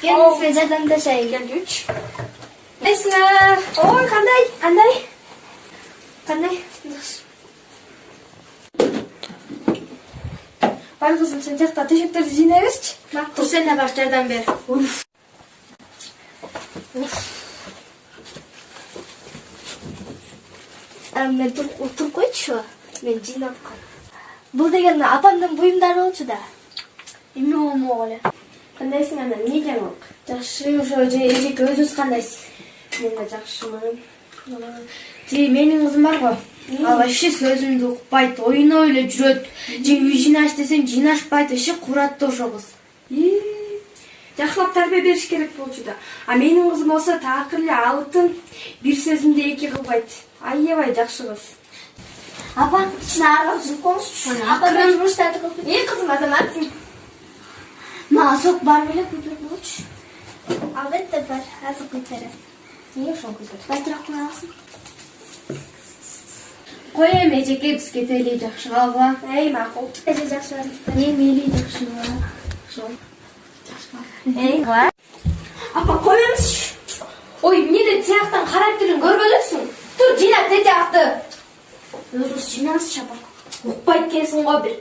Kendisine жардамдашайын. Келгүч. Esna. Ой, кандай? Кандай? Бар кызым, сен жакта төшөктөрдү жыйнай берчи. Тур sen de baş жардам бер. Мен туруп койчу. Мен жыйнап калдым. Бул деген апамдын буюмдары болчу да. Эмне болмок эле? Кандайсың анан? Эмне жаңылык? Жакшы, ошо эжеке өзүңүз кандайсыз? Мен да жакшымын. Тиги менин кызым барго. Ал вообще сөзүмдү укпайт, оюна эле жүрөт. Же үй жыйнаш десем жыйнашпайт, иши курат да ошо кыз. Жакшылап тарбия бериш керек болчу да. А менин кызым болсо такыр эле алтын, бир сөзүндө эки кылбайт. Аябай жакшы кыз. Апа, ичине аралап жүрүп коңузчу. Апа мен жумуштарды кылып. Кызым, азаматсың. Мага сок бар беле көтөрүп болчу. Албетте бар, азыр көтөрөм. Эмне ошону көтөр? Байтыраак коясың. Кой эми эжеке, биз кетели, жакшы калба. Макул. Эже жакшы барыңыздар. Мейли жакшы бар. Кылай. Апа коемузчу. Ой, эмне деп тияктан карап түрүн көрбөдүксүң? Тур, жыйнап тетиякты. Өзүбүз жыйнабызчы апа. Укпайт экенсиң го бир.